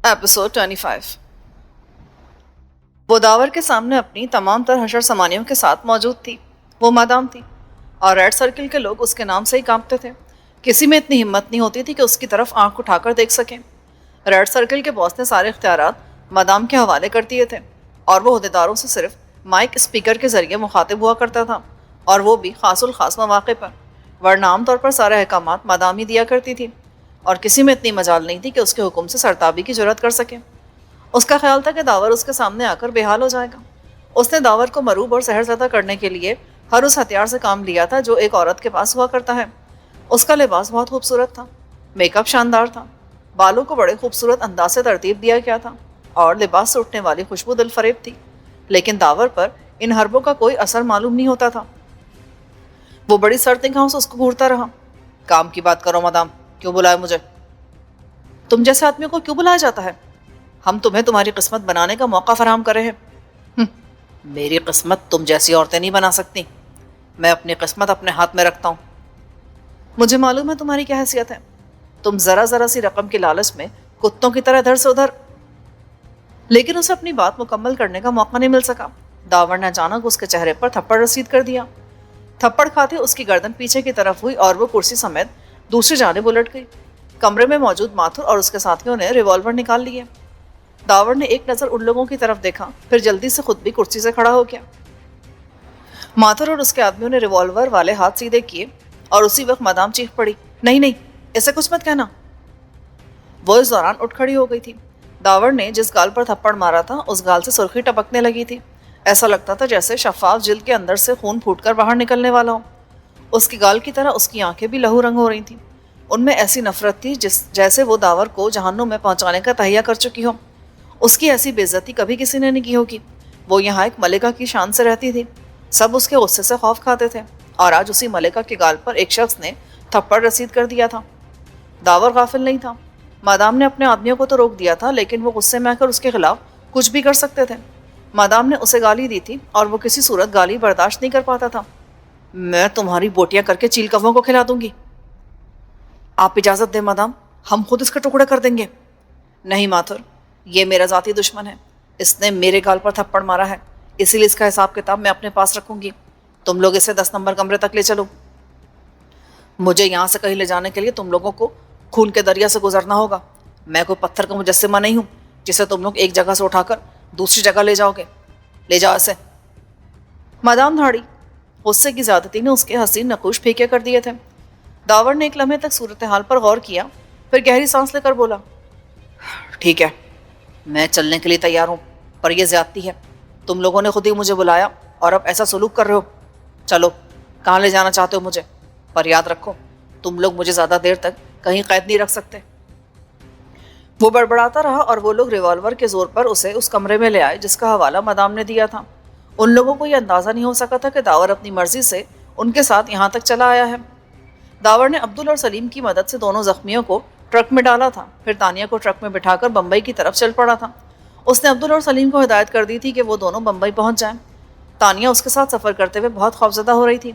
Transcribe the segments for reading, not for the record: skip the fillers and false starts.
Episode 25۔ وہ داور کے سامنے اپنی تمام تر حشر سمانیوں کے ساتھ موجود تھی۔ وہ مادام تھی اور ریڈ سرکل کے لوگ اس کے نام سے ہی کانپتے تھے۔ کسی میں اتنی ہمت نہیں ہوتی تھی کہ اس کی طرف آنکھ اٹھا کر دیکھ سکیں۔ ریڈ سرکل کے باس نے سارے اختیارات مادام کے حوالے کر دیے تھے اور وہ عہدیداروں سے صرف مائک اسپیکر کے ذریعے مخاطب ہوا کرتا تھا، اور وہ بھی خاص الخاص مواقع پر، ورنہ عام طور پر سارے احکامات مادام ہی دیا کرتی تھی، اور کسی میں اتنی مجال نہیں تھی کہ اس کے حکم سے سرتابی کی جرات کر سکے۔ اس کا خیال تھا کہ داور اس کے سامنے آ کر بے حال ہو جائے گا۔ اس نے داور کو مروب اور سحر زدہ کرنے کے لیے ہر اس ہتھیار سے کام لیا تھا جو ایک عورت کے پاس ہوا کرتا ہے۔ اس کا لباس بہت خوبصورت تھا، میک اپ شاندار تھا، بالوں کو بڑے خوبصورت انداز سے ترتیب دیا گیا تھا، اور لباس سے اٹھنے والی خوشبو دل فریب تھی، لیکن داور پر ان حربوں کا کوئی اثر معلوم نہیں ہوتا تھا۔ وہ بڑی سرد نگاہوں سے اس کو گھورتا رہا۔ کام کی بات کرو مدام، کیوں بلایا مجھے؟ تم جیسے آدمی کو کیوں بلایا جاتا ہے؟ ہم تمہیں تمہاری قسمت بنانے کا موقع فراہم کر رہے ہیں۔ میری قسمت تم جیسی عورتیں نہیں بنا سکتی، میں اپنی قسمت اپنے ہاتھ میں رکھتا ہوں۔ مجھے معلوم ہے تمہاری کیا حیثیت ہے، تم ذرا ذرا سی رقم کی لالچ میں کتوں کی طرح ادھر سے ادھر۔ لیکن اسے اپنی بات مکمل کرنے کا موقع نہیں مل سکا۔ داور نے اچانک اس کے چہرے پر تھپڑ رسید کر دیا۔ تھپڑ کھاتے اس کی گردن پیچھے کی طرف ہوئی اور وہ کرسی سمیت دوسری جانب الٹ گئی۔ کمرے میں موجود ماتھر اور اس کے ساتھیوں نے ریوالور نکال لیے۔ داور نے ایک نظر ان لوگوں کی طرف دیکھا، پھر جلدی سے خود بھی کرسی سے کھڑا ہو گیا۔ ماتھر اور اس کے آدمیوں نے ریوالور والے ہاتھ سیدھے کیے، اور اسی وقت مادام چیخ پڑی، نہیں نہیں، ایسے کچھ مت کہنا۔ وہ اس دوران اٹھ کھڑی ہو گئی تھی۔ داور نے جس گال پر تھپڑ مارا تھا اس گال سے سرخی ٹپکنے لگی تھی۔ ایسا لگتا تھا جیسے شفاف جلد کے اندر سے خون پھوٹ کر باہر نکلنے والا ہو۔ اس کی گال کی طرح اس کی آنکھیں بھی لہو رنگ ہو رہی تھیں۔ ان میں ایسی نفرت تھی جیسے وہ داور کو جہنم میں پہنچانے کا تہیہ کر چکی ہو۔ اس کی ایسی بے عزتی کبھی کسی نے نہیں کی ہوگی۔ وہ یہاں ایک ملکہ کی شان سے رہتی تھی، سب اس کے غصے سے خوف کھاتے تھے، اور آج اسی ملکہ کے گال پر ایک شخص نے تھپڑ رسید کر دیا تھا۔ داور غافل نہیں تھا۔ مادام نے اپنے آدمیوں کو تو روک دیا تھا، لیکن وہ غصے میں آ کر اس کے خلاف کچھ بھی کر سکتے تھے۔ مادام نے اسے گالی دی تھی اور وہ کسی صورت گالی برداشت نہیں کر پاتا تھا۔ میں تمہاری بوٹیاں کر کے چیل کووں کو کھلا دوں گی۔ آپ اجازت دیں مادام، ہم خود اس کا ٹکڑا کر دیں گے۔ نہیں ماتھر، یہ میرا ذاتی دشمن ہے، اس نے میرے گال پر تھپڑ مارا ہے، اسی لیے اس کا حساب کتاب میں اپنے پاس رکھوں گی۔ تم لوگ اسے 10 نمبر کمرے تک لے چلو۔ مجھے یہاں سے کہیں لے جانے کے لیے تم لوگوں کو خون کے دریا سے گزرنا ہوگا۔ میں کوئی پتھر کا مجسمہ نہیں ہوں جسے تم لوگ ایک جگہ سے اٹھا کر دوسری جگہ لے جاؤ گے۔ لے جاؤ اسے۔ مادام دھاڑی، غصے کی زیادتی نے اس کے حسین نقوش پھیکے کر دیے تھے۔ داور نے ایک لمحے تک صورتحال پر غور کیا، پھر گہری سانس لے کر بولا، ٹھیک ہے، میں چلنے کے لیے تیار ہوں، پر یہ زیادتی ہے۔ تم لوگوں نے خود ہی مجھے بلایا اور اب ایسا سلوک کر رہے ہو۔ چلو، کہاں لے جانا چاہتے ہو مجھے؟ پر یاد رکھو، تم لوگ مجھے زیادہ دیر تک کہیں قید نہیں رکھ سکتے۔ وہ بڑبڑاتا رہا اور وہ لوگ ریوالور کے زور پر اسے اس کمرے میں لے آئے جس کا حوالہ مادام نے دیا تھا۔ ان لوگوں کو یہ اندازہ نہیں ہو سکا تھا کہ داور اپنی مرضی سے ان کے ساتھ یہاں تک چلا آیا ہے۔ داور نے عبدل اور سلیم کی مدد سے دونوں زخمیوں کو ٹرک میں ڈالا تھا، پھر تانیہ کو ٹرک میں بٹھا کر بمبئی کی طرف چل پڑا تھا۔ اس نے عبدل اور سلیم کو ہدایت کر دی تھی کہ وہ دونوں بمبئی پہنچ جائیں۔ تانیہ اس کے ساتھ سفر کرتے ہوئے بہت خوفزدہ ہو رہی تھی۔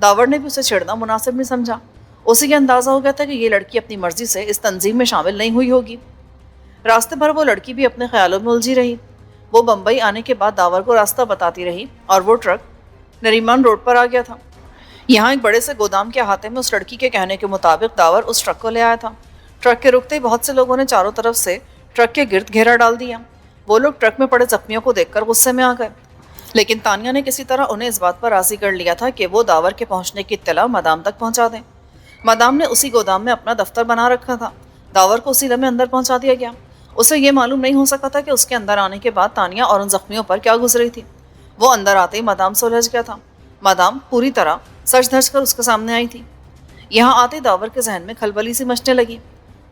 داور نے بھی اسے چھیڑنا مناسب نہیں سمجھا۔ اسے یہ اندازہ ہو گیا تھا کہ یہ لڑکی اپنی مرضی سے اس تنظیم میں شامل نہیں ہوئی ہوگی۔ راستے بھر وہ لڑکی بھی اپنے خیالوں میں الجھی رہی۔ وہ بمبئی آنے کے بعد داور کو راستہ بتاتی رہی اور وہ ٹرک نریمان روڈ پر آ گیا تھا۔ یہاں ایک بڑے سے گودام کے احاطے میں اس لڑکی کے کہنے کے مطابق داور اس ٹرک کو لے آیا تھا۔ ٹرک کے رکتے ہی بہت سے لوگوں نے چاروں طرف سے ٹرک کے گرد گھیرا ڈال دیا۔ وہ لوگ ٹرک میں پڑے زخمیوں کو دیکھ کر غصے میں آ گئے، لیکن تانیہ نے کسی طرح انہیں اس بات پر راضی کر لیا تھا کہ وہ داور کے پہنچنے کی اطلاع مادام تک پہنچا دیں۔ مادام نے اسی گودام میں اپنا دفتر بنا رکھا تھا۔ داور کو اسی لمحے اندر پہنچا دیا گیا۔ اسے یہ معلوم نہیں ہو سکا تھا کہ اس کے اندر آنے کے بعد تانیہ اور ان زخمیوں پر کیا گزری تھی۔ وہ اندر آتے ہی مادام سے الجھ گیا تھا۔ مادام پوری طرح سچ دھج کر اس کے سامنے آئی تھی۔ یہاں آتے داور کے ذہن میں کھلبلی سی مچنے لگی۔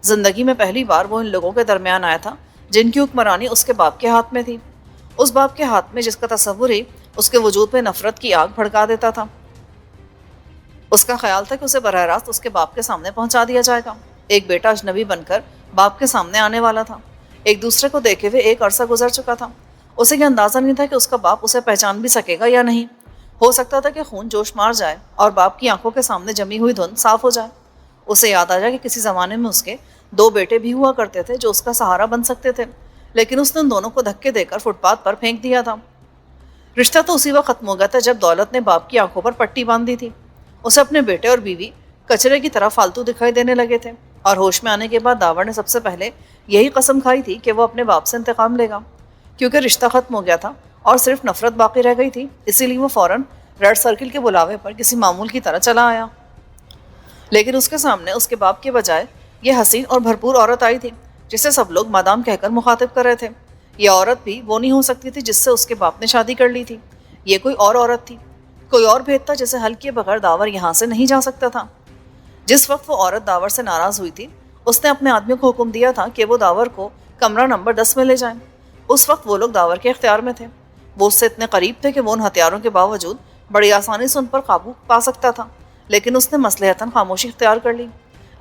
زندگی میں پہلی بار وہ ان لوگوں کے درمیان آیا تھا جن کی حکمرانی اس کے باپ کے ہاتھ میں تھی، اس باپ کے ہاتھ میں جس کا تصور ہی اس کے وجود پہ نفرت کی آگ بھڑکا دیتا تھا۔ اس کا خیال تھا کہ اسے براہ راست اس کے باپ کے سامنے پہنچا دیا جائے گا۔ ایک بیٹا اجنبی بن کر باپ کے سامنے آنے والا تھا۔ ایک دوسرے کو دیکھے ہوئے ایک عرصہ گزر چکا تھا۔ اسے یہ اندازہ نہیں تھا کہ اس کا باپ اسے پہچان بھی سکے گا یا نہیں۔ ہو سکتا تھا کہ خون جوش مار جائے اور باپ کی آنکھوں کے سامنے جمی ہوئی دھند صاف ہو جائے۔ اسے یاد آ جائے کہ کسی زمانے میں اس کے 2 بیٹے بھی ہوا کرتے تھے جو اس کا سہارا بن سکتے تھے، لیکن اس نے ان دونوں کو دھکے دے کر فٹ پاتھ پر پھینک دیا تھا۔ رشتہ تو اسی وقت ختم ہو گیا تھا جب دولت نے باپ کی آنکھوں پر پٹی باندھ دی تھی۔ اسے اپنے بیٹے اور بیوی کچرے کی طرح فالتو دکھائی دینے لگے تھے، اور ہوش میں آنے کے بعد داور نے سب سے پہلے یہی قسم کھائی تھی کہ وہ اپنے باپ سے انتقام لے گا، کیونکہ رشتہ ختم ہو گیا تھا اور صرف نفرت باقی رہ گئی تھی۔ اسی لیے وہ فوراً ریڈ سرکل کے بلاوے پر کسی معمول کی طرح چلا آیا، لیکن اس کے سامنے اس کے باپ کے بجائے یہ حسین اور بھرپور عورت آئی تھی جسے سب لوگ مادام کہہ کر مخاطب کر رہے تھے۔ یہ عورت بھی وہ نہیں ہو سکتی تھی جس سے اس کے باپ نے شادی کر لی تھی، یہ کوئی اور عورت تھی، کوئی اور بھید تھا جسے حل کیے بغیر داور یہاں سے نہیں جا سکتا تھا۔ جس وقت وہ عورت داور سے ناراض ہوئی تھی، اس نے اپنے آدمیوں کو حکم دیا تھا کہ وہ داور کو کمرہ نمبر 10 میں لے جائیں۔ اس وقت وہ لوگ داور کے اختیار میں تھے، وہ اس سے اتنے قریب تھے کہ وہ ان ہتھیاروں کے باوجود بڑی آسانی سے ان پر قابو پا سکتا تھا، لیکن اس نے مصلحتاً خاموشی اختیار کر لی۔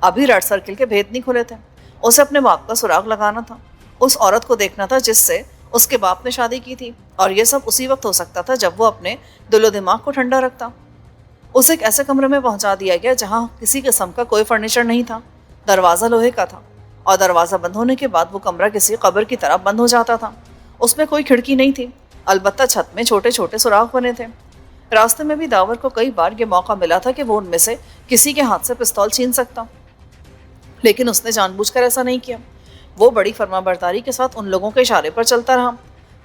ابھی ریڈ سرکل کے بھید نہیں کھلے تھے، اسے اپنے باپ کا سراغ لگانا تھا، اس عورت کو دیکھنا تھا جس سے اس کے باپ نے شادی کی تھی، اور یہ سب اسی وقت ہو سکتا تھا جب وہ اپنے دل و دماغ کو ٹھنڈا رکھتا۔ اسے ایک ایسے کمرے میں پہنچا دیا گیا جہاں کسی قسم کا کوئی فرنیچر نہیں تھا، دروازہ لوہے کا تھا، اور دروازہ بند ہونے کے بعد وہ کمرہ کسی قبر کی طرح بند ہو جاتا تھا۔ اس میں کوئی کھڑکی نہیں تھی، البتہ چھت میں چھوٹے چھوٹے سوراخ بنے تھے۔ راستے میں بھی داور کو کئی بار یہ موقع ملا تھا کہ وہ ان میں سے کسی کے ہاتھ سے پستول چھین سکتا، لیکن اس نے جان بوجھ کر ایسا نہیں کیا۔ وہ بڑی فرما برداری کے ساتھ ان لوگوں کے اشارے پر چلتا رہا،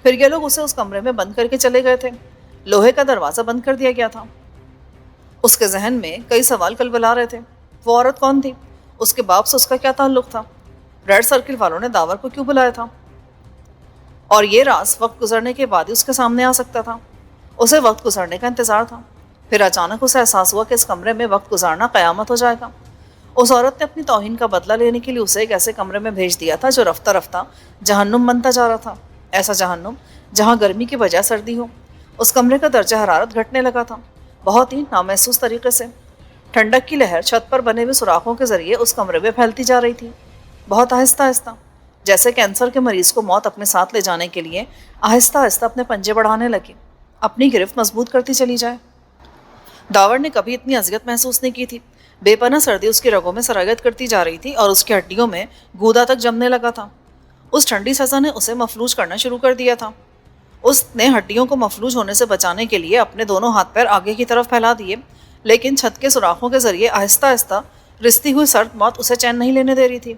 پھر یہ لوگ اسے اس کمرے میں بند کر کے چلے گئے تھے۔ لوہے کا دروازہ بند کر دیا گیا تھا۔ اس کے ذہن میں کئی سوال کلبلا رہے تھے۔ وہ عورت کون تھی؟ اس کے باپ سے اس کا کیا تعلق تھا؟ ریڈ سرکل والوں نے داور کو کیوں بلایا تھا؟ اور یہ راز وقت گزرنے کے بعد ہی اس کے سامنے آ سکتا تھا۔ اسے وقت گزرنے کا انتظار تھا، پھر اچانک اسے احساس ہوا کہ اس کمرے میں وقت گزارنا قیامت ہو جائے گا۔ اس عورت نے اپنی توہین کا بدلہ لینے کے لیے اسے ایک ایسے کمرے میں بھیج دیا تھا جو رفتہ رفتہ جہنم بنتا جا رہا تھا، ایسا جہنم جہاں گرمی کی بجائے سردی ہو۔ اس کمرے کا درجہ حرارت گھٹنے لگا تھا، بہت ہی نامحسوس طریقے سے۔ ٹھنڈک کی لہر چھت پر بنے ہوئے سوراخوں کے ذریعے اس کمرے میں پھیلتی جا رہی تھی، بہت آہستہ آہستہ، جیسے کینسر کے مریض کو موت اپنے ساتھ لے جانے کے لیے آہستہ آہستہ اپنے پنجے بڑھانے لگے، اپنی گرفت مضبوط کرتی چلی جائے۔ داور نے کبھی اتنی اذیت محسوس نہیں کی تھی۔ بے پناہ سردی اس کی رگوں میں سرایت کرتی جا رہی تھی اور اس کی ہڈیوں میں گودا تک جمنے لگا تھا۔ اس ٹھنڈی سزا نے اسے مفلوج کرنا شروع کر دیا تھا۔ اس نے ہڈیوں کو مفلوج ہونے سے بچانے کے لیے اپنے دونوں ہاتھ پیر آگے کی طرف پھیلا دیے، لیکن چھت کے سوراخوں کے ذریعے آہستہ آہستہ رستی ہوئی سرد موت اسے چین نہیں لینے دے رہی تھی۔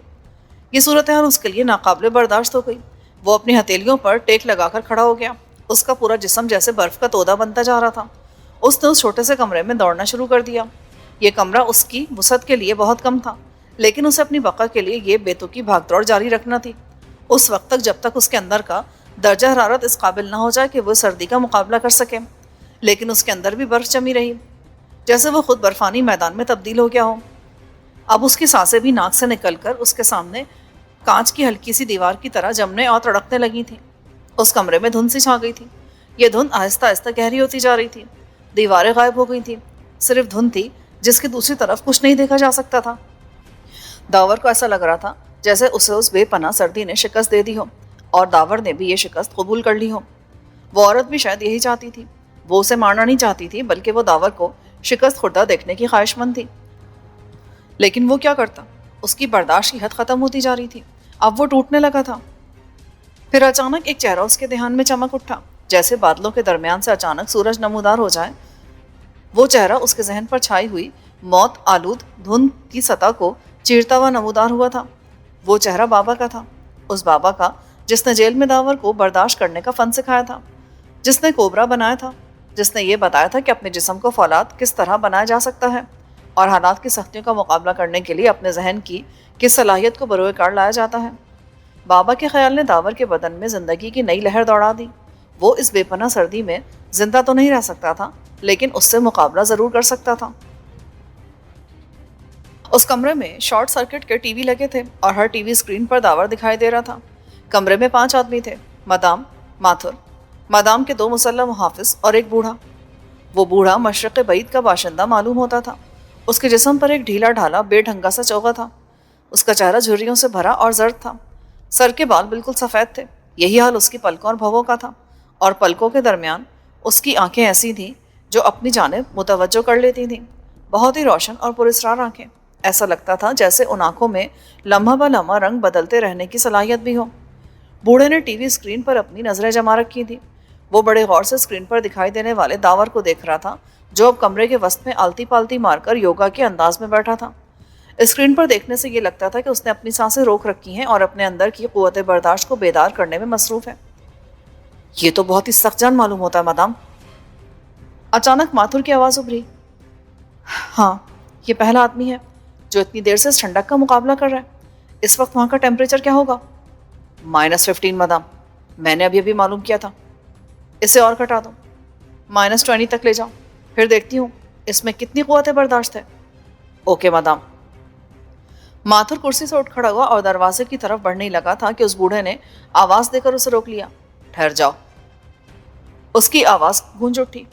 یہ صورتحال اس کے لیے ناقابل برداشت ہو گئی۔ وہ اپنی ہتھیلیوں پر ٹیک لگا کر کھڑا ہو گیا، اس کا پورا جسم جیسے برف کا تودہ بنتا جا رہا تھا۔ اس نے اس چھوٹے سے کمرے میں دوڑنا شروع کر دیا۔ یہ کمرہ اس کی وسعت کے لیے بہت کم تھا، لیکن اسے اپنی بقا کے لیے یہ بے تکی بھاگ دوڑ جاری رکھنا تھی، اس وقت تک جب تک اس کے اندر کا درجہ حرارت اس قابل نہ ہو جائے کہ وہ سردی کا مقابلہ کر سکے۔ لیکن اس کے اندر بھی برف جمی رہی، جیسے وہ خود برفانی میدان میں تبدیل ہو گیا ہو۔ اب اس کی سانسیں بھی ناک سے نکل کر اس کے سامنے کانچ کی ہلکی سی دیوار کی طرح جمنے اور تڑکنے لگی تھیں۔ اس کمرے میں دھند سی چھا گئی تھی، یہ دھند آہستہ آہستہ گہری ہوتی جا رہی تھی۔ دیواریں غائب ہو گئی تھیں، صرف دھند تھی جس کی دوسری طرف کچھ نہیں دیکھا جا سکتا تھا۔ داور کو ایسا لگ رہا تھا جیسے اسے اس بے پناہ سردی نے شکست دے دی ہو، اور داور نے بھی یہ شکست قبول کر لی ہو۔ وہ عورت بھی شاید یہی چاہتی تھی، وہ اسے مارنا نہیں چاہتی تھی، بلکہ وہ داور کو شکست خوردہ دیکھنے کی خواہش مند تھی۔ لیکن وہ کیا کرتا؟ اس کی برداشت کی حد ختم ہوتی جا رہی تھی، اب وہ ٹوٹنے لگا تھا۔ پھر اچانک ایک چہرہ اس کے دھیان میں چمک اٹھا، جیسے بادلوں کے درمیان سے اچانک سورج نمودار ہو جائے۔ وہ چہرہ اس کے ذہن پر چھائی ہوئی موت آلود دھند کی سطح کو چیرتا ہوا نمودار ہوا تھا۔ وہ چہرہ بابا کا تھا، اس بابا کا جس نے جیل میں داور کو برداشت کرنے کا فن سکھایا تھا، جس نے کوبرا بنایا تھا، جس نے یہ بتایا تھا کہ اپنے جسم کو فولاد کس طرح بنایا جا سکتا ہے، اور حالات کی سختیوں کا مقابلہ کرنے کے لیے اپنے ذہن کی کس صلاحیت کو بروئے کار لایا جاتا ہے۔ بابا کے خیال نے داور کے بدن میں زندگی کی نئی لہر دوڑا دی۔ وہ اس بے پناہ سردی میں زندہ تو نہیں رہ سکتا تھا، لیکن اس سے مقابلہ ضرور کر سکتا تھا۔ اس کمرے میں شارٹ سرکٹ کے ٹی وی لگے تھے اور ہر ٹی وی اسکرین پر داور دکھائی دے رہا تھا۔ کمرے میں 5 آدمی تھے، مادام، ماتھر، مادام کے 2 مسلح محافظ اور ایک بوڑھا۔ وہ بوڑھا مشرق بعید کا باشندہ معلوم ہوتا تھا۔ اس کے جسم پر ایک ڈھیلا ڈھالا بے ڈھنگا سا چوغا تھا، اس کا چہرہ جھریوں سے بھرا اور زرد تھا، سر کے بال بالکل سفید تھے۔ یہی حال اس کی پلکوں اور بھووں کا تھا، اور پلکوں کے درمیان اس کی آنکھیں ایسی تھیں جو اپنی جانب متوجہ کر لیتی تھیں، بہت ہی روشن اور پراسرار آنکھیں۔ ایسا لگتا تھا جیسے ان آنکھوں میں لمحہ بہ لمحہ رنگ بدلتے رہنے کی صلاحیت بھی ہو۔ بوڑھے نے ٹی وی اسکرین پر اپنی نظریں جما رکھی تھی۔ وہ بڑے غور سے اسکرین پر دکھائی دینے والے داور کو دیکھ رہا تھا، جو اب کمرے کے وسط میں آلتی پالتی مار کر یوگا کے انداز میں بیٹھا تھا۔ اسکرین پر دیکھنے سے یہ لگتا تھا کہ اس نے اپنی سانسیں روک رکھی ہیں اور اپنے اندر کی قوت برداشت کو بیدار کرنے میں مصروف ہے۔ یہ تو بہت ہی سخت جان معلوم ہوتا ہے مدام۔ اچانک ماتھر کی آواز ابھری۔ ہاں، یہ پہلا آدمی ہے جو اتنی دیر سے اس ٹھنڈک کا مقابلہ کر رہا ہے۔ اس وقت وہاں کا ٹیمپریچر کیا ہوگا؟ -15 مدام، میں نے ابھی معلوم کیا تھا۔ اسے اور گھٹا دو، -20 تک لے جاؤ، پھر دیکھتی ہوں اس میں کتنی قوت برداشت ہے۔ اوکے مدام۔ ماتھر کرسی سے اٹھ کھڑا ہوا اور دروازے کی طرف بڑھنے ہی لگا تھا کہ اس بوڑھے نے آواز دے کر اسے روک لیا۔ ٹھہر جاؤ۔ اس کی آواز گونج اٹھی۔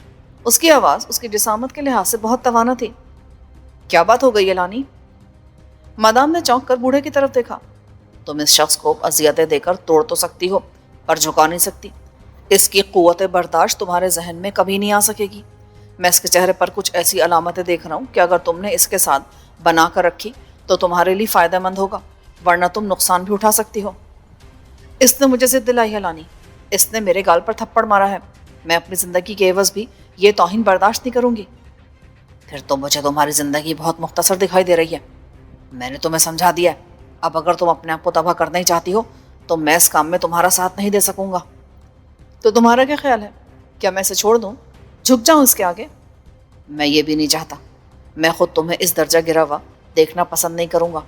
اس کی آواز اس کی جسامت کے لحاظ سے بہت توانا تھی۔ کیا بات ہو گئی ہے لانی؟ مدام نے چونک کر بوڑھے کی طرف دیکھا۔ تم اس شخص کو اذیتیں دے کر توڑ تو سکتی ہو، پر جھکا نہیں سکتی۔ اس کی قوت برداشت تمہارے ذہن میں کبھی نہیں آ سکے گی۔ میں اس کے چہرے پر کچھ ایسی علامتیں دیکھ رہا ہوں کہ اگر تم نے اس کے ساتھ بنا کر رکھی تو تمہارے لیے فائدہ مند ہوگا، ورنہ تم نقصان بھی اٹھا سکتی ہو۔ اس نے مجھے ضد دلائی ہے لانی۔ اس نے میرے گال پر تھپڑ مارا ہے۔ میں اپنی زندگی کے عوض بھی یہ توہین برداشت نہیں کروں گی۔ پھر تو مجھے تمہاری زندگی بہت مختصر دکھائی دے رہی ہے۔ میں نے تمہیں سمجھا دیا ہے۔ اب اگر تم اپنے آپ کو تباہ کرنا ہی چاہتی ہو تو میں اس کام میں تمہارا ساتھ نہیں دے سکوں گا۔ تو تمہارا کیا خیال ہے؟ کیا میں اسے چھوڑ دوں؟ جھک جاؤں اس کے آگے؟ میں یہ بھی نہیں چاہتا۔ میں خود تمہیں اس درجہ گرا ہوا دیکھنا پسند نہیں کروں گا۔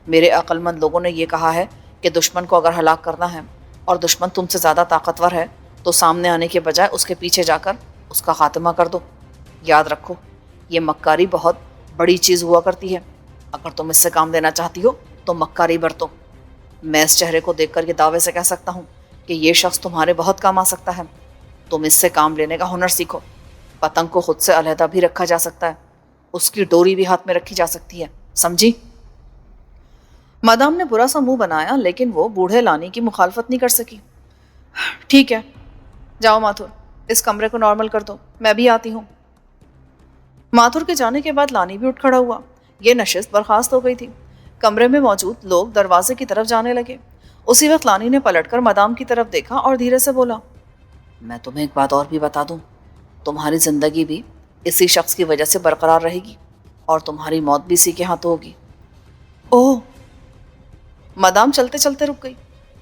میرے عقل مند لوگوں نے یہ کہا ہے کہ دشمن کو اگر ہلاک کرنا ہے اور دشمن تم سے زیادہ طاقتور ہے تو سامنے آنے کے بجائے اس کے پیچھے جا کر اس کا خاتمہ کر دو۔ یاد رکھو، یہ مکاری بہت بڑی چیز ہوا کرتی ہے۔ اگر تم اس سے کام لینا چاہتی ہو تو مکاری برتو۔ میں اس چہرے کو دیکھ کر یہ دعوے سے کہہ سکتا ہوں کہ یہ شخص تمہارے بہت کام آ سکتا ہے۔ تم اس سے کام لینے کا ہنر سیکھو۔ پتنگ کو خود سے علیحدہ بھی رکھا جا سکتا ہے، اس کی ڈوری بھی ہاتھ میں رکھی جا سکتی ہے، سمجھی؟ مدام نے برا سا منہ بنایا، لیکن وہ بوڑھے لانی کی مخالفت نہیں کر سکی۔ ٹھیک ہے، جاؤ ماتھر، اس کمرے کو نارمل کر دو، میں بھی آتی ہوں۔ ماتھر کے جانے کے بعد لانی بھی اٹھ کھڑا ہوا۔ یہ نشست برخاست ہو گئی تھی۔ کمرے میں موجود لوگ دروازے کی طرف جانے لگے۔ اسی وقت لانی نے پلٹ کر مدام کی طرف دیکھا اور دھیرے سے بولا، میں تمہیں ایک بات اور بھی بتا دوں، تمہاری زندگی بھی اسی شخص کی وجہ سے برقرار رہے گی اور تمہاری موت بھی اسی کے ہاتھوں ہوگی۔ اوہ! مدام چلتے چلتے رک گئی۔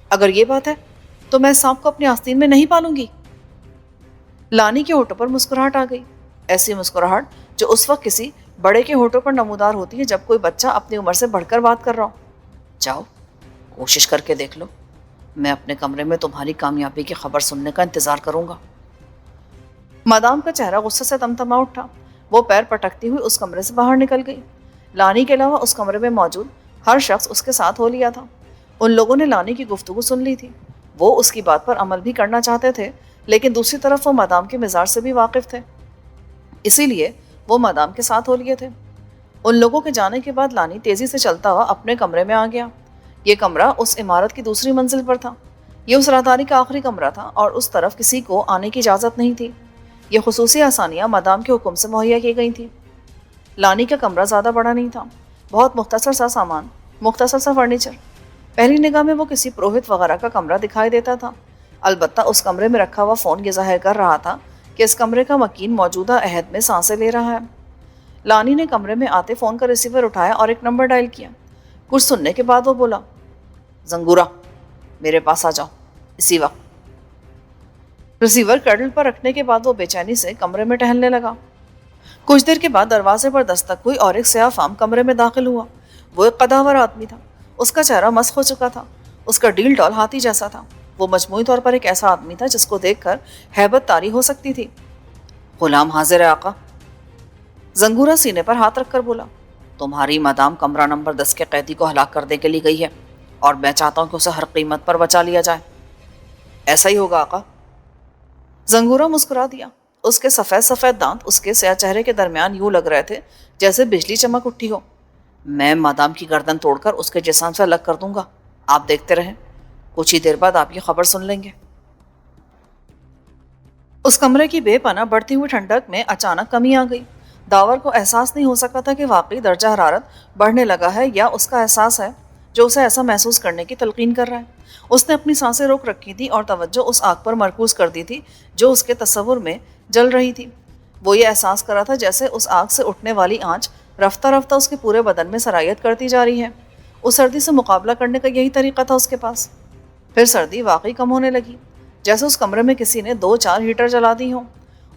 اگر یہ بات ہے تو میں اس سانپ کو اپنے آستین میں نہیں پالوں گی۔ لانی کے ہونٹوں پر مسکراہٹ آ گئی، ایسی مسکراہٹ جو اس وقت کسی بڑے کے ہونٹوں پر نمودار ہوتی ہے جب کوئی بچہ اپنی عمر سے بڑھ کر بات کر رہا ہو۔ جاؤ، کوشش کر کے دیکھ لو، میں اپنے کمرے میں تمہاری کامیابی کی خبر سننے کا انتظار کروں گا۔ مدام کا چہرہ غصے سے تمتما اٹھا۔ وہ پیر پٹکتی ہوئی اس کمرے سے باہر نکل گئی۔ لانی کے علاوہ اس کمرے میں موجود ہر شخص اس کے ساتھ ہو لیا تھا۔ ان لوگوں نے لانی کی گفتگو سن لی تھی۔ وہ اس کی بات پر عمل بھی کرنا چاہتے تھے، لیکن دوسری طرف وہ مدام کے مزاج سے بھی واقف تھے، اسی لیے وہ مدام کے ساتھ ہو لیے تھے۔ ان لوگوں کے جانے کے بعد لانی تیزی سے چلتا ہوا اپنے کمرے میں آ گیا۔ یہ کمرہ اس عمارت کی دوسری منزل پر تھا۔ یہ اس راہداری کا آخری کمرہ تھا اور اس طرف کسی کو آنے کی اجازت نہیں تھی۔ یہ خصوصی آسانیاں مدام کے حکم سے مہیا کی گئی تھیں۔ لانی کا کمرہ زیادہ بڑا نہیں تھا، بہت مختصر سا سامان، مختصر سا فرنیچر۔ پہلی نگاہ میں وہ کسی پروہت وغیرہ کا کمرہ دکھائی دیتا تھا۔ البتہ اس کمرے میں رکھا ہوا فون یہ ظاہر کر رہا تھا کہ اس کمرے کا مکین موجودہ عہد میں سانسیں لے رہا ہے۔ لانی نے کمرے میں آتے فون کا ریسیور اٹھایا اور ایک نمبر ڈائل کیا۔ کچھ سننے کے بعد وہ بولا، زنگورا، میرے پاس آ جاؤ اسی وقت۔ ریسیور کرڈل پر رکھنے کے بعد وہ بے چینی سے کمرے میں ٹہلنے لگا۔ کچھ دیر کے بعد دروازے پر دستک ہوئی اور ایک سیاہ فام کمرے میں داخل ہوا۔ وہ ایک قداور آدمی تھا۔ اس کا چہرہ مسخ ہو چکا تھا۔ اس کا ڈیل ڈال ہاتھی جیسا تھا۔ وہ مجموعی طور پر ایک ایسا آدمی تھا جس کو دیکھ کر ہیبت طاری ہو سکتی تھی۔ غلام حاضر ہے آقا۔ زنگورا سینے پر ہاتھ رکھ کر بولا، تمہاری مدام کمرہ نمبر 10 کے قیدی کو ہلاک کرنے کے لیے گئی ہے اور میں چاہتا ہوں کہ اسے ہر قیمت پر بچا لیا جائے۔ ایسا ہی ہوگا آقا۔ زنگورا مسکرا دیا۔ اس کے سفید سفید دانت اس کے سیاہ چہرے کے درمیان یوں لگ رہے تھے جیسے بجلی چمک اٹھی ہو۔ میں مدام کی گردن توڑ کر اس کے جسم سے الگ کر دوں گا، آپ دیکھتے رہیں، کچھ ہی دیر بعد آپ یہ خبر سن لیں گے۔ اس کمرے کی بے پناہ بڑھتی ہوئی ٹھنڈک میں اچانک کمی آ گئی۔ داور کو احساس نہیں ہو سکا تھا کہ واقعی درجہ حرارت بڑھنے لگا ہے یا اس کا احساس ہے جو اسے ایسا محسوس کرنے کی تلقین کر رہا ہے۔ اس نے اپنی سانسیں روک رکھی تھی اور توجہ اس آگ پر مرکوز کر دی تھی جو اس کے تصور میں جل رہی تھی۔ وہ یہ احساس کر رہا تھا جیسے اس آگ سے اٹھنے والی آنچ رفتہ رفتہ اس کے پورے بدن میں سرایت کرتی جا رہی ہے۔ اس سردی سے مقابلہ کرنے کا یہی طریقہ تھا اس کے پاس۔ پھر سردی واقعی کم ہونے لگی، جیسے اس کمرے میں کسی نے 2-4 ہیٹر جلا دی ہوں۔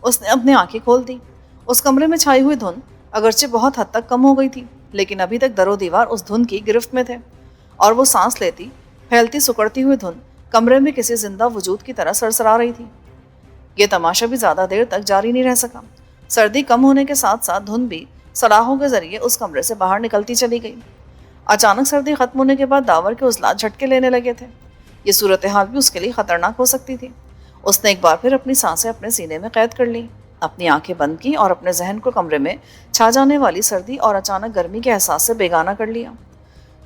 اس نے اپنی آنکھیں کھول دی۔ اس کمرے میں چھائی ہوئی دھند اگرچہ بہت حد تک کم ہو گئی تھی، لیکن ابھی تک در و دیوار اس دھند کی گرفت میں تھے، اور وہ سانس لیتی پھیلتی سکڑتی ہوئی دھند کمرے میں کسی زندہ وجود کی طرح سرسرا رہی تھی۔ یہ تماشا بھی زیادہ دیر تک جاری نہیں رہ سکا۔ سردی کم ہونے کے ساتھ ساتھ دھند بھی سلاخوں کے ذریعے اس کمرے سے باہر نکلتی چلی گئی۔ اچانک سردی ختم ہونے کے بعد داور کے عضلات جھٹکے لینے لگے تھے۔ یہ صورتحال بھی اس کے لیے خطرناک ہو سکتی تھی۔ اس نے ایک بار پھر اپنی سانسیں اپنے سینے میں قید کر لیں، اپنی آنکھیں بند کی اور اپنے ذہن کو کمرے میں چھا جانے والی سردی اور اچانک گرمی کے احساس سے بیگانہ کر لیا۔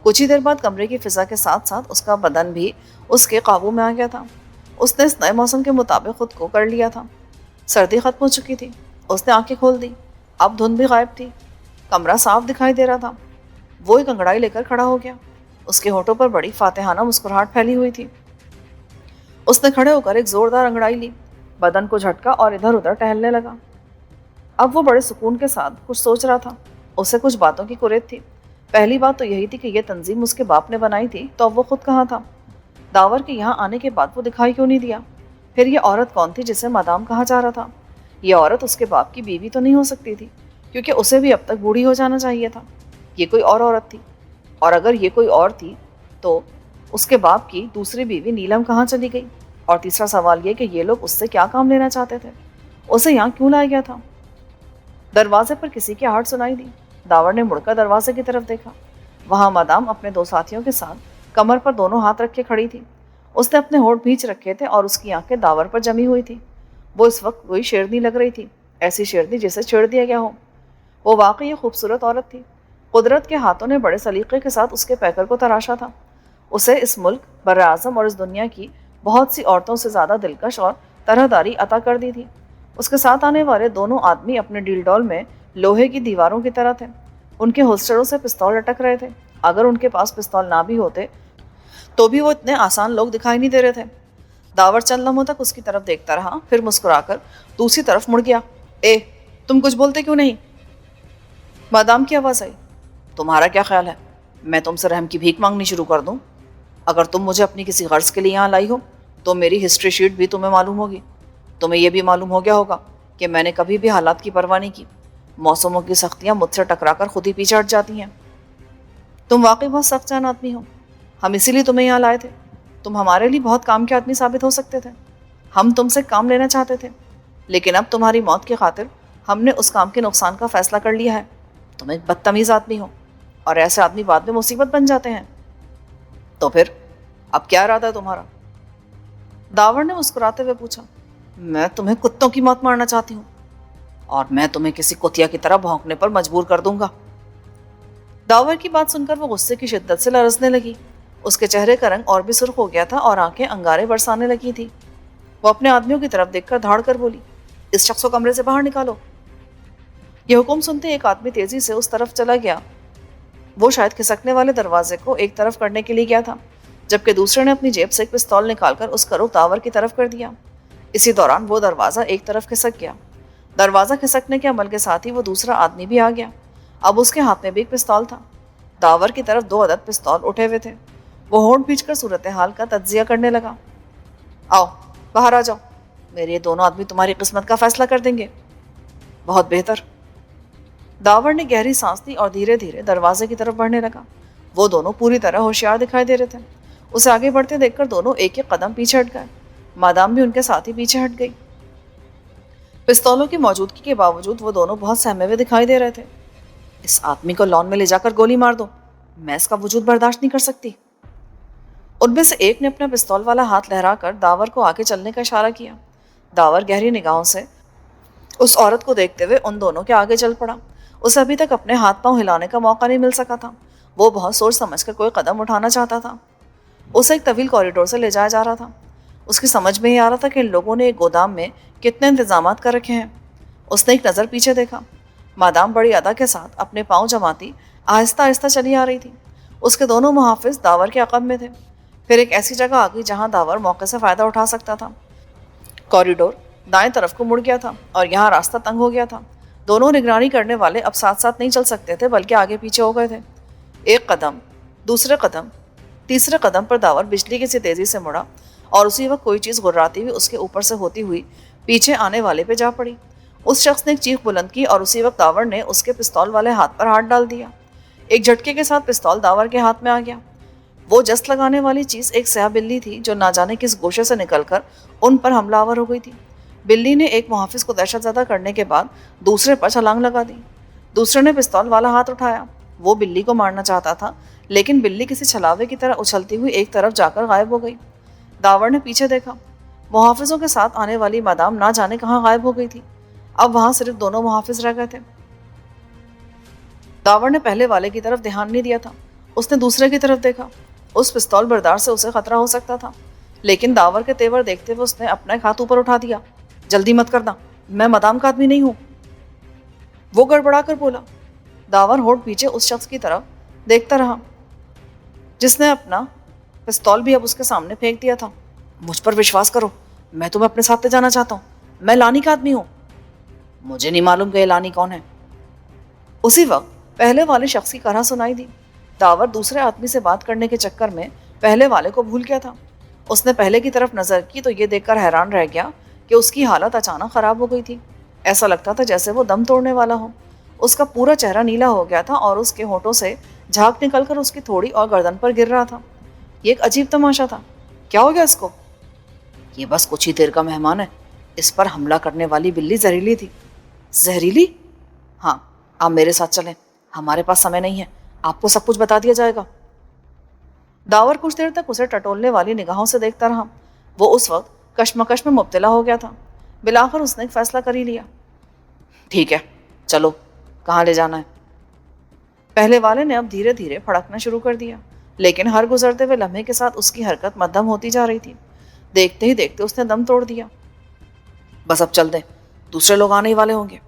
کچھ ہی دیر بعد کمرے کی فضا کے ساتھ ساتھ اس کا بدن بھی اس کے قابو میں آ گیا تھا۔ اس نے اس نئے موسم کے مطابق خود کو کر لیا تھا۔ سردی ختم ہو چکی تھی۔ اس نے آنکھیں کھول دی۔ اب دھند بھی غائب تھی۔ کمرہ صاف دکھائی دے رہا تھا۔ وہ ایک انگڑائی لے کر کھڑا ہو گیا۔ اس کے ہونٹوں پر بڑی فاتحانہ مسکراہٹ پھیلی ہوئی تھی۔ اس نے کھڑے ہو کر ایک زوردار انگڑائی لی، بدن کو جھٹکا اور ادھر ادھر ٹہلنے لگا۔ اب وہ بڑے سکون کے ساتھ کچھ سوچ رہا تھا۔ اسے کچھ باتوں کی کریت تھی۔ پہلی بات تو یہی تھی کہ یہ تنظیم اس کے باپ نے بنائی تھی، تو اب وہ خود کہاں تھا؟ داور کے یہاں آنے کے بعد وہ دکھائی کیوں نہیں دیا؟ پھر یہ عورت کون تھی جسے مادام کہا جا رہا تھا؟ یہ عورت اس کے باپ کی بیوی تو نہیں ہو سکتی تھی، کیونکہ اسے بھی اب تک بوڑھی ہو جانا چاہیے تھا۔ یہ کوئی اور عورت تھی، اور اگر یہ کوئی اور تھی تو اس کے باپ کی دوسری بیوی نیلم کہاں چلی گئی؟ اور تیسرا سوال یہ کہ یہ لوگ اس سے کیا کام لینا چاہتے تھے؟ اسے یہاں کیوں لایا گیا تھا؟ دروازے پر کسی کی آہٹ سنائی دی۔ داور نے مڑ کر دروازے کی طرف دیکھا۔ وہاں مادام اپنے 2 ساتھیوں کے ساتھ کمر پر دونوں ہاتھ رکھے کھڑی تھی۔ اس نے اپنے ہونٹ بھینچ رکھے تھے اور اس کی آنکھیں داور پر جمی ہوئی تھی۔ وہ اس وقت کوئی شیرنی لگ رہی تھی، ایسی شیرنی جسے چھیڑ دیا گیا ہو۔ وہ واقعی ایک خوبصورت عورت تھی۔ قدرت کے ہاتھوں نے بڑے سلیقے کے ساتھ اس کے پیکر کو تراشا تھا۔ اسے اس ملک، بر اعظم اور اس دنیا کی بہت سی عورتوں سے زیادہ دلکش اور طرح داری عطا کر دی تھی۔ اس کے ساتھ آنے والے دونوں آدمی اپنے ڈیل ڈول میں لوہے کی دیواروں کی طرح تھے۔ ان کے ہولسٹروں سے پستول لٹک رہے تھے۔ اگر ان کے پاس پستول نہ بھی ہوتے تو بھی وہ اتنے آسان لوگ دکھائی نہیں دے رہے تھے۔ داور چند لمحوں تک اس کی طرف دیکھتا رہا، پھر مسکرا کر دوسری طرف مڑ گیا۔ اے، تم کچھ بولتے کیوں نہیں؟ مادام کی آواز آئی۔ تمہارا کیا خیال ہے میں تم سے رحم کی بھیک مانگنی شروع کر دوں؟ اگر تم مجھے اپنی کسی غرض کے لیے یہاں لائی ہو تو میری ہسٹری شیٹ بھی تمہیں معلوم ہوگی۔ تمہیں یہ بھی معلوم ہو گیا ہوگا کہ میں نے کبھی بھی حالات کی پرواہ نہیں کی۔ موسموں کی سختیاں مجھ سے ٹکرا کر خود ہی پیچھے ہٹ جاتی ہیں۔ تم واقعی بہت سخت جان آدمی ہو۔ ہم اسی لیے تمہیں یہاں لائے تھے۔ تم ہمارے لیے بہت کام کے آدمی ثابت ہو سکتے تھے۔ ہم تم سے کام لینا چاہتے تھے، لیکن اب تمہاری موت کی خاطر ہم نے اس کام کے نقصان کا فیصلہ کر لیا ہے۔ تم ایک بدتمیز آدمی ہو، اور ایسے آدمی بعد میں مصیبت بن جاتے ہیں۔ تو پھر اب کیا ارادہ ہے تمہارا؟ داور نے مسکراتے ہوئے پوچھا۔ میں تمہیں کتوں کی موت مارنا چاہتی ہوں، اور میں تمہیں کسی کتیا کی طرح بھونکنے پر مجبور کر دوں گا۔ داور کی بات سن کر وہ غصے کی شدت سے لرزنے لگی۔ اس کے چہرے کا رنگ اور بھی سرخ ہو گیا تھا اور آنکھیں انگارے برسانے لگی تھی۔ وہ اپنے آدمیوں کی طرف دیکھ کر دھاڑ کر بولی، اس شخص کو کمرے سے باہر نکالو۔ یہ حکم سنتے ایک آدمی تیزی سے اس طرف چلا گیا۔ وہ شاید کھسکنے والے دروازے کو ایک طرف کرنے کے لیے گیا تھا، جبکہ دوسرے نے اپنی جیب سے ایک پستول نکال کر اس کا رخ داور کی طرف کر دیا۔ اسی دوران وہ دروازہ ایک طرف کھسک گیا۔ دروازہ کھسکنے کے عمل کے ساتھ ہی وہ دوسرا آدمی بھی آ گیا۔ اب اس کے ہاتھ میں بھی ایک پستول تھا۔ داور کی طرف 2 عدد پستول اٹھے ہوئے تھے۔ وہ ہونٹ بھینچ کر صورتحال کا تجزیہ کرنے لگا۔ آؤ، باہر آ جاؤ، میرے یہ دونوں آدمی تمہاری قسمت کا فیصلہ کر دیں گے۔ بہت بہتر۔ داور نے گہری سانس لی اور دھیرے دھیرے دروازے کی طرف بڑھنے لگا۔ وہ دونوں پوری طرح ہوشیار دکھائی دے رہے تھے۔ اسے آگے بڑھتے دیکھ کر دونوں ایک ایک قدم پیچھے ہٹ گئے۔ مادام بھی ان کے ساتھ ہی پیچھے ہٹ گئی۔ پستولوں کی موجودگی کے باوجود وہ دونوں بہت سہمے ہوئے دکھائی دے رہے تھے۔ اس آدمی کو لان میں لے جا کر گولی مار دو، میں اس کا وجود برداشت نہیں کر سکتی۔ ان میں سے ایک نے اپنا پستول والا ہاتھ لہرا کر داور کو آگے چلنے کا اشارہ کیا۔ داور گہری نگاہوں سے اس عورت کو دیکھتے ہوئے ان دونوں کے آگے چل پڑا۔ اسے ابھی تک اپنے ہاتھ پاؤں ہلانے کا موقع نہیں مل سکا تھا۔ وہ بہت سوچ سمجھ کر کوئی قدم اٹھانا چاہتا تھا۔ اسے ایک طویل کوریڈور سے لے جایا جا رہا تھا۔ اس کی سمجھ میں ہی آ رہا تھا کہ ان لوگوں نے ایک گودام میں کتنے انتظامات کر رکھے ہیں۔ اس نے ایک نظر پیچھے دیکھا۔ مادام بڑی ادا کے ساتھ اپنے پاؤں جماتی آہستہ آہستہ چلی آ رہی تھی۔ اس کے دونوں محافظ داور کے عقب میں تھے۔ پھر ایک ایسی جگہ آ گئی جہاں داور موقع سے فائدہ اٹھا سکتا تھا۔ کوریڈور دائیں طرف کو مڑ گیا تھا اور یہاں راستہ تنگ ہو گیا تھا۔ دونوں نگرانی کرنے والے اب ساتھ ساتھ نہیں چل سکتے تھے بلکہ آگے پیچھے ہو گئے تھے۔ ایک قدم، دوسرے قدم، تیسرے قدم پر داور بجلی کی سی تیزی سے مڑا اور اسی وقت کوئی چیز غراتی ہوئی اس کے اوپر سے ہوتی ہوئی پیچھے آنے والے پہ جا پڑی۔ اس شخص نے ایک چیخ بلند کی اور اسی وقت داور نے اس کے پستول والے ہاتھ پر ہاتھ ڈال دیا۔ ایک جھٹکے کے ساتھ پستول داور کے ہاتھ میں آ گیا۔ وہ جست لگانے والی چیز ایک سیاہ بلی تھی جو نہ جانے کس گوشے سے نکل کر ان پر حملہ آور ہو گئی تھی۔ بلی نے ایک محافظ کو دہشت زدہ کرنے کے بعد دوسرے پر چھلانگ لگا دی۔ دوسرے نے پستول والا ہاتھ اٹھایا۔ وہ بلی کو مارنا چاہتا تھا لیکن بلی کسی چھلاوے کی طرح اچھلتی ہوئی ایک طرف جا کر غائب ہو گئی۔ داور نے پیچھے دیکھا۔ محافظوں کے ساتھ آنے والی مادام نہ جانے کہاں غائب ہو گئی تھی۔ اب وہاں صرف دونوں محافظ رہ گئے تھے۔ داور نے پہلے والے کی طرف دھیان نہیں دیا تھا۔ اس نے دوسرے کی طرف دیکھا۔ اس پستول بردار سے اسے خطرہ ہو سکتا تھا لیکن داور کے تیور دیکھتے ہوئے اس نے اپنا ایک ہاتھ اوپر اٹھا دیا۔ جلدی مت کرنا، میں مدام کا آدمی نہیں ہوں، وہ گڑبڑا کر بولا۔ داور ہوٹ پیچھے اس شخص کی طرف دیکھتا رہا جس نے اپنا پستول بھی اب اس کے سامنے پھینک دیا تھا۔ مجھ پر وشواس کرو، میں تمہیں اپنے ساتھ لے جانا چاہتا ہوں، میں لانی کا آدمی ہوں۔ مجھے نہیں معلوم کہ یہ لانی کون ہے۔ اسی وقت پہلے والے شخص کی کہا سنائی دی۔ داور دوسرے آدمی سے بات کرنے کے چکر میں پہلے والے کو بھول گیا تھا۔ اس نے پہلے کی طرف نظر کی تو یہ دیکھ کر حیران رہ گیا کہ اس کی حالت اچانک خراب ہو گئی تھی۔ ایسا لگتا تھا جیسے وہ دم توڑنے والا ہو۔ اس کا پورا چہرہ نیلا ہو گیا تھا اور اس کے ہونٹوں سے جھاگ نکل کر اس کی تھوڑی اور گردن پر گر رہا تھا۔ یہ ایک عجیب تماشا تھا۔ کیا ہو گیا اس کو؟ یہ بس کچھ ہی دیر کا مہمان ہے۔ اس پر حملہ کرنے والی بلی زہریلی تھی۔ زہریلی؟ ہاں، آپ میرے ساتھ چلیں، ہمارے پاس سمے نہیں ہے، آپ کو سب کچھ بتا دیا جائے گا۔ داور کچھ دیر تک اسے ٹٹولنے والی نگاہوں سے دیکھتا رہا۔ وہ اس وقت کشمکش میں مبتلا ہو گیا تھا۔ بالآخر اس نے ایک فیصلہ کر ہی لیا۔ ٹھیک ہے، چلو، کہاں لے جانا ہے؟ پہلے والے نے اب دھیرے دھیرے پھڑکنا شروع کر دیا لیکن ہر گزرتے ہوئے لمحے کے ساتھ اس کی حرکت مدھم ہوتی جا رہی تھی۔ دیکھتے ہی دیکھتے اس نے دم توڑ دیا۔ بس اب چل دیں، دوسرے لوگ آنے ہی والے ہوں گے۔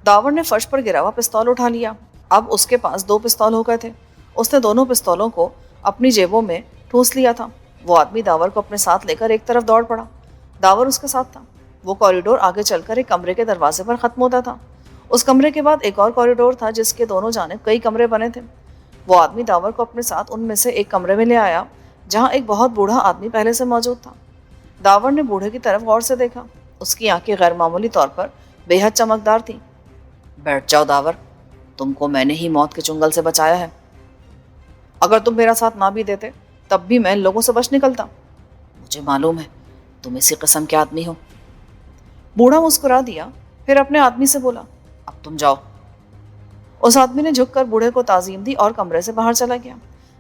داور نے فرش پر گرا ہوا پستول اٹھا لیا۔ اب اس کے پاس 2 پستول ہو گئے تھے۔ اس نے دونوں پستولوں کو اپنی جیبوں میں ٹھوس لیا تھا۔ وہ آدمی داور کو اپنے ساتھ لے کر ایک طرف دوڑ پڑا۔ داور اس کے ساتھ تھا۔ وہ کوریڈور آگے چل کر ایک کمرے کے دروازے پر ختم ہوتا تھا۔ اس کمرے کے بعد ایک اور کوریڈور تھا جس کے دونوں جانب کئی کمرے بنے تھے۔ وہ آدمی داور کو اپنے ساتھ ان میں سے ایک کمرے میں لے آیا جہاں ایک بہت بوڑھا آدمی پہلے سے موجود تھا۔ داور نے بوڑھے کی طرف غور سے دیکھا۔ اس کی آنکھیں غیر معمولی طور پر بے حد چمکدار تھیں۔ بیٹھ جاؤ داور، تم کو میں نے ہی موت کے چنگل سے بچایا ہے۔ اگر تم میرا ساتھ نہ بھی دیتے تب بھی میں ان لوگوں سے بچ نکلتا۔ مجھے معلوم ہے تم اسی قسم کے آدمی ہو۔ بوڑھا مسکرا دیا، پھر اپنے آدمی سے بولا، اب تم جاؤ۔ اس آدمی نے جھک کر بوڑھے کو تعظیم دی اور کمرے سے باہر چلا گیا۔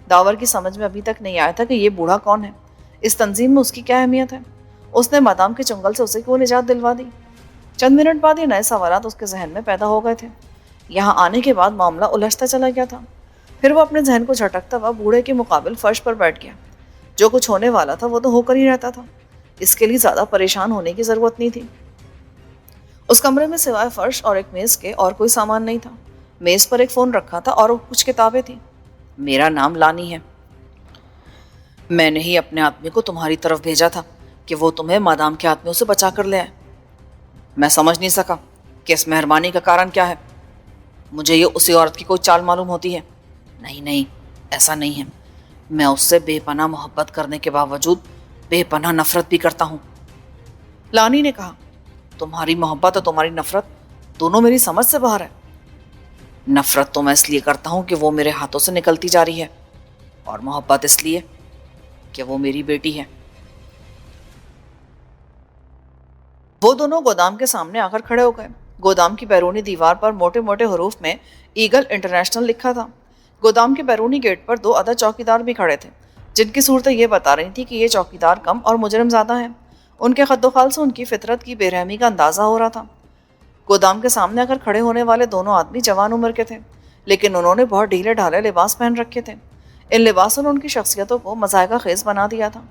داور کی سمجھ میں ابھی تک نہیں آیا تھا کہ یہ بوڑھا کون ہے، اس تنظیم میں اس کی کیا اہمیت ہے، اس نے مادام کے چنگل سے اسے کیوں نجات دلوا دی۔ چند منٹ بعد یہ نئے سوالات اس کے ذہن میں پیدا ہو گئے تھے۔ یہاں آنے کے بعد معاملہ الجھتا چلا گیا تھا۔ پھر وہ اپنے ذہن کو جھٹکتا ہوا بوڑھے کے مقابل فرش پر بیٹھ گیا۔ جو کچھ ہونے والا تھا وہ تو ہو کر ہی رہتا تھا، اس کے لیے زیادہ پریشان ہونے کی ضرورت نہیں تھی۔ اس کمرے میں سوائے فرش اور ایک میز کے اور کوئی سامان نہیں تھا۔ میز پر ایک فون رکھا تھا اور کچھ کتابیں تھیں۔ میرا نام لانی ہے۔ میں نے ہی اپنے آدمی کو تمہاری طرف بھیجا تھا کہ وہ تمہیں مادام کے آدمیوں سے بچا کر لے آئے۔ میں سمجھ نہیں سکا کہ اس مہربانی کا کارن کیا ہے۔ مجھے یہ اسی عورت کی کوئی چال معلوم ہوتی ہے۔ نہیں، ایسا نہیں ہے۔ میں اس سے بے پناہ محبت کرنے کے باوجود بے پناہ نفرت بھی کرتا ہوں۔ لانی نے کہا، تمہاری محبت اور تمہاری نفرت دونوں میری سمجھ سے باہر ہے۔ نفرت تو میں اس لیے کرتا ہوں کہ وہ میرے ہاتھوں سے نکلتی جا رہی ہے، اور محبت اس لیے کہ وہ میری بیٹی ہے۔ وہ دونوں گودام کے سامنے آ کر کھڑے ہو گئے۔ گودام کی بیرونی دیوار پر موٹے موٹے حروف میں ایگل انٹرنیشنل لکھا تھا۔ گودام کے بیرونی گیٹ پر 2 عدد چوکیدار بھی کھڑے تھے جن کی صورتیں یہ بتا رہی تھی کہ یہ چوکیدار کم اور مجرم زیادہ ہیں۔ ان کے خد و خال سے ان کی فطرت کی بے رحمی کا اندازہ ہو رہا تھا۔ گودام کے سامنے آ کر کھڑے ہونے والے دونوں آدمی جوان عمر کے تھے لیکن انہوں نے بہت ڈھیلے ڈھالے لباس پہن رکھے تھے۔ ان لباسوں نے ان کی شخصیتوں کو مذائقہ خیز بنا دیا تھا۔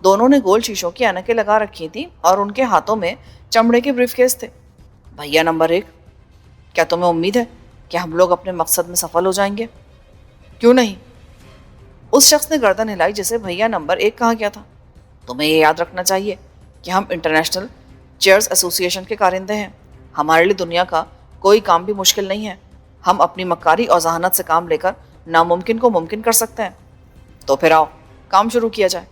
دونوں نے گول شیشوں کی اینکیں لگا رکھی تھیں اور ان کے ہاتھوں میں چمڑے کے بریف کیس تھے۔ بھیا نمبر 1۔ کیا تمہیں امید ہے کہ ہم لوگ اپنے مقصد میں سفل ہو جائیں گے؟ کیوں نہیں؟ اس شخص نے گردن ہلائی جسے بھیا نمبر 1 کہا گیا تھا۔ تمہیں یہ یاد رکھنا چاہیے کہ ہم انٹرنیشنل چیئرز ایسوسی ایشن کے کارندے ہیں۔ ہمارے لیے دنیا کا کوئی کام بھی مشکل نہیں ہے۔ ہم اپنی مکاری اور ذہانت سے کام لے کر ناممکن کو ممکن کر سکتے ہیں۔ تو پھر آؤ کام شروع کیا جائے۔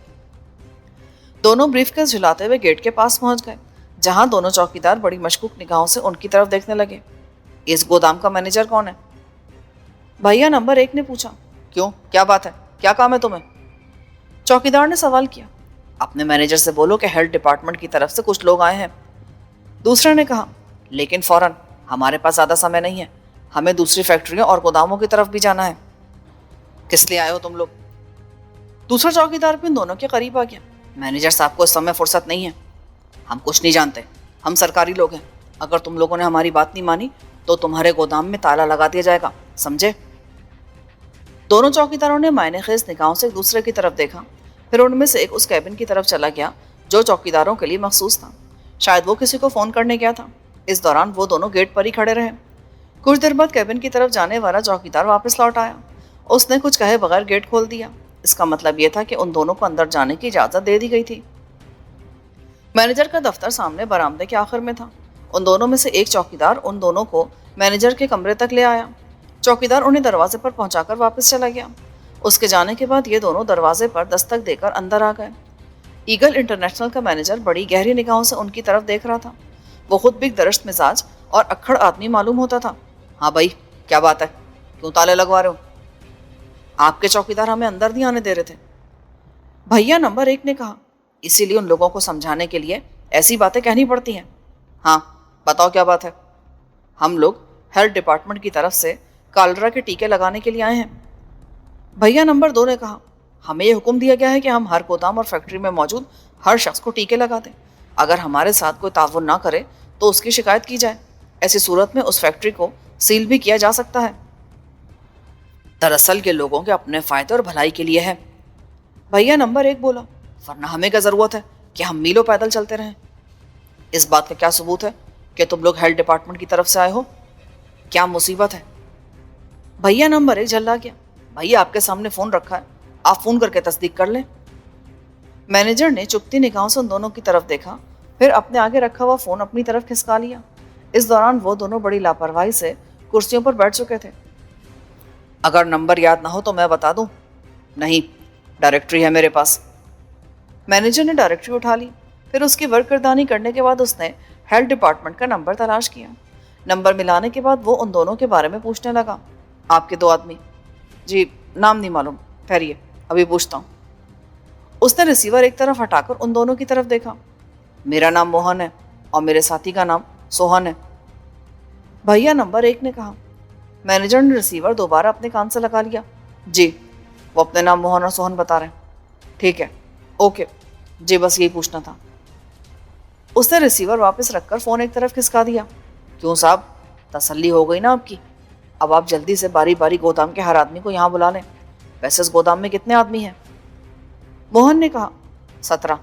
دونوں بریف کیس جھلاتے ہوئے گیٹ کے پاس پہنچ گئے، جہاں دونوں چوکیدار بڑی مشکوک نگاہوں سے ان کی طرف دیکھنے لگے۔ اس گودام کا مینیجر کون ہے؟ بھیا نمبر 1 نے پوچھا۔ کیوں، کیا بات ہے؟ کیا کام ہے تمہیں؟ چوکیدار نے سوال کیا۔ اپنے مینیجر سے بولو کہ ہیلتھ ڈپارٹمنٹ کی طرف سے کچھ لوگ آئے ہیں، دوسرے نے کہا۔ لیکن فوراً، ہمارے پاس زیادہ سمے نہیں ہے، ہمیں دوسری فیکٹریوں اور گوداموں کی طرف بھی جانا ہے۔ کس لیے آئے ہو تم لوگ؟ دوسرا چوکیدار بھی ان دونوں کے قریب آ گیا۔ مینیجر صاحب کو اس سمے فرصت نہیں ہے، ہم کچھ نہیں جانتے، ہم سرکاری لوگ ہیں، اگر تم لوگوں نے ہماری بات نہیں مانی تو تمہارے گودام میں تالا لگا دیا جائے گا، سمجھے؟ دونوں چوکیداروں نے معنی خیز نگاہوں سے ایک دوسرے کی طرف دیکھا، پھر ان میں سے ایک اس کیبن کی طرف چلا گیا جو چوکیداروں کے لیے مخصوص تھا۔ شاید وہ کسی کو فون کرنے گیا تھا۔ اس دوران وہ دونوں گیٹ پر ہی کھڑے رہے۔ کچھ دیر بعد کیبن کی طرف جانے والا چوکیدار واپس لوٹ آیا۔ اس نے کچھ کہے بغیر گیٹ کھول دیا۔ اس کا مطلب یہ تھا کہ ان دونوں کو اندر جانے کی اجازت دے دی گئی تھی۔ مینیجر کا دفتر سامنے برآمدے کے آخر میں تھا۔ ان دونوں میں سے ایک چوکیدار ان دونوں کو مینیجر کے کمرے تک لے آیا۔ چوکیدار انہیں دروازے پر پہنچا کر واپس چلا گیا۔ اس کے جانے کے بعد یہ دونوں دروازے پر دستک دے کر اندر آ گئے۔ ایگل انٹرنیشنل کا مینیجر بڑی گہری نگاہوں سے ان کی طرف دیکھ رہا تھا۔ وہ خود بھی درشت مزاج اور اکھڑ آدمی معلوم ہوتا تھا۔ ہاں بھائی، کیا بات ہے؟ کیوں تالے لگوا رہے ہو؟ آپ کے چوکیدار ہمیں اندر نہیں آنے دے رہے تھے، بھیا نمبر 1 نے کہا۔ اسی لیے ان لوگوں کو سمجھانے کے لیے ایسی باتیں کہنی پڑتی ہیں۔ ہاں بتاؤ کیا بات ہے؟ ہم لوگ ہیلتھ ڈپارٹمنٹ کی طرف سے کالرا کے ٹیکے لگانے کے لیے آئے ہیں، بھیا نمبر 2 نے کہا۔ ہمیں یہ حکم دیا گیا ہے کہ ہم ہر گودام اور فیکٹری میں موجود ہر شخص کو ٹیکے لگا دیں۔ اگر ہمارے ساتھ کوئی تعاون نہ کرے تو اس کی شکایت کی جائے۔ ایسی صورت میں اس فیکٹری کو سیل بھی کیا جا سکتا ہے۔ دراصل یہ لوگوں کے اپنے فائدے اور بھلائی کے لیے ہے، بھیا نمبر 1 بولا، ورنہ ہمیں کیا ضرورت ہے کہ ہم میلوں پیدل چلتے رہیں؟ اس بات کا کیا ثبوت ہے کہ تم لوگ ہیلتھ ڈپارٹمنٹ کی طرف سے آئے ہو؟ کیا مصیبت ہے؟ بھیا نمبر 1 جھلا گیا۔ بھیا آپ کے سامنے فون رکھا ہے، آپ فون کر کے تصدیق کر لیں۔ مینیجر نے چپتی نگاہوں سے ان دونوں کی طرف دیکھا، پھر اپنے آگے رکھا ہوا فون اپنی طرف کھسکا لیا۔ اس دوران وہ دونوں بڑی لاپرواہی سے کرسیوں پر بیٹھ چکے تھے۔ اگر نمبر یاد نہ ہو تو میں بتا دوں؟ نہیں، ڈائریکٹری ہے میرے پاس۔ مینیجر نے ڈائریکٹری اٹھا لی، پھر اس کی ورک گردانی کرنے کے بعد اس نے ہیلتھ ڈپارٹمنٹ کا نمبر تلاش کیا۔ نمبر ملانے کے بعد وہ ان دونوں کے بارے میں پوچھنے لگا۔ آپ کے 2 آدمی؟ جی نام نہیں معلوم، ٹھہریے ابھی پوچھتا ہوں۔ اس نے ریسیور ایک طرف ہٹا کر ان دونوں کی طرف دیکھا۔ میرا نام موہن ہے اور میرے ساتھی کا نام سوہن ہے، بھیا نمبر 1 نے کہا۔ مینیجر نے ریسیور دوبارہ اپنے کان سے لگا لیا۔ جی، وہ اپنے نام موہن اور سوہن بتا رہے ہیں۔ ٹھیک ہے، اوکے، جی بس یہی پوچھنا تھا۔ اس نے ریسیور واپس رکھ کر فون ایک طرف کھسکا دیا۔ کیوں صاحب، تسلی ہو گئی نا آپ کی؟ اب آپ جلدی سے باری باری گودام کے ہر آدمی کو یہاں بلا لیں۔ ویسے اس گودام میں کتنے آدمی ہیں؟ موہن نے کہا۔ 17،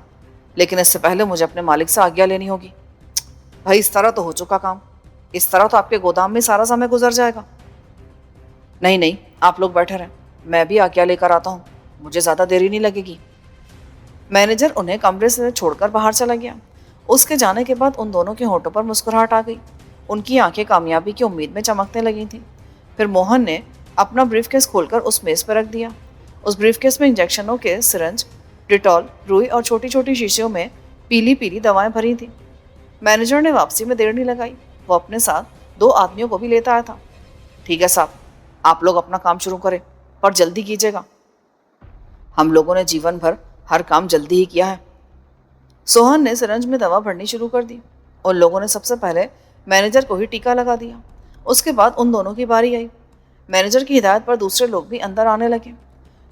لیکن اس سے پہلے مجھے اپنے مالک سے آگیا لینی ہوگی۔ بھائی اس طرح تو ہو چکا کام، اس طرح تو آپ کے گودام میں سارا سمے گزر جائے گا۔ نہیں نہیں، آپ لوگ بیٹھے رہیں، میں بھی آگیا لے کر آتا ہوں، مجھے زیادہ دیری نہیں لگے گی۔ مینیجر انہیں کمرے سے چھوڑ کر باہر چلا گیا۔ اس کے جانے کے بعد ان دونوں کے ہونٹوں پر مسکراہٹ آ گئی۔ ان کی آنکھیں کامیابی کی امید میں چمکنے لگی تھیں۔ پھر موہن نے اپنا بریف کیس کھول کر اس میز پر رکھ دیا۔ اس بریف کیس میں انجیکشنوں کے سرنج، ڈیٹول، روئی اور چھوٹی چھوٹی شیشیوں میں پیلی پیلی دوائیں بھری تھیں۔ مینیجر نے واپسی میں دیر نہیں لگائی، وہ اپنے ساتھ 2 آدمیوں کو بھی لیتا آیا تھا۔ ٹھیک ہے صاحب، آپ لوگ اپنا کام شروع کریں، پر جلدی کیجیے گا۔ ہم لوگوں نے جیون بھر ہر کام جلدی ہی کیا ہے۔ سوہن نے سرنج میں دوا بھرنی شروع کر دی۔ ان لوگوں نے سب سے پہلے مینیجر کو ہی ٹیکا لگا دیا۔ اس کے بعد ان دونوں کی باری آئی۔ مینیجر کی ہدایت پر دوسرے لوگ بھی اندر آنے لگے۔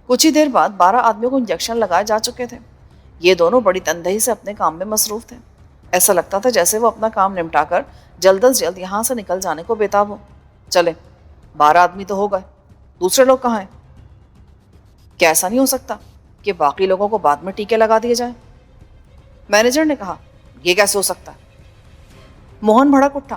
کچھ ہی دیر بعد 12 آدمیوں کو انجیکشن لگائے جا چکے تھے۔ یہ دونوں بڑی تندہی سے اپنے کام میں مصروف تھے۔ ایسا لگتا تھا جیسے وہ اپنا کام نمٹا کر جلد از جلد یہاں سے نکل جانے کو بےتاب ہو۔ چلے، 12 آدمی تو ہو گئے، دوسرے لوگ کہاں ہیں؟ کیا ایسا نہیں ہو سکتا کہ باقی لوگوں کو بعد میں ٹیکے لگا دیے جائیں؟ مینیجر نے کہا۔ یہ کیسے ہو سکتا ہے؟ موہن بھڑک اٹھا۔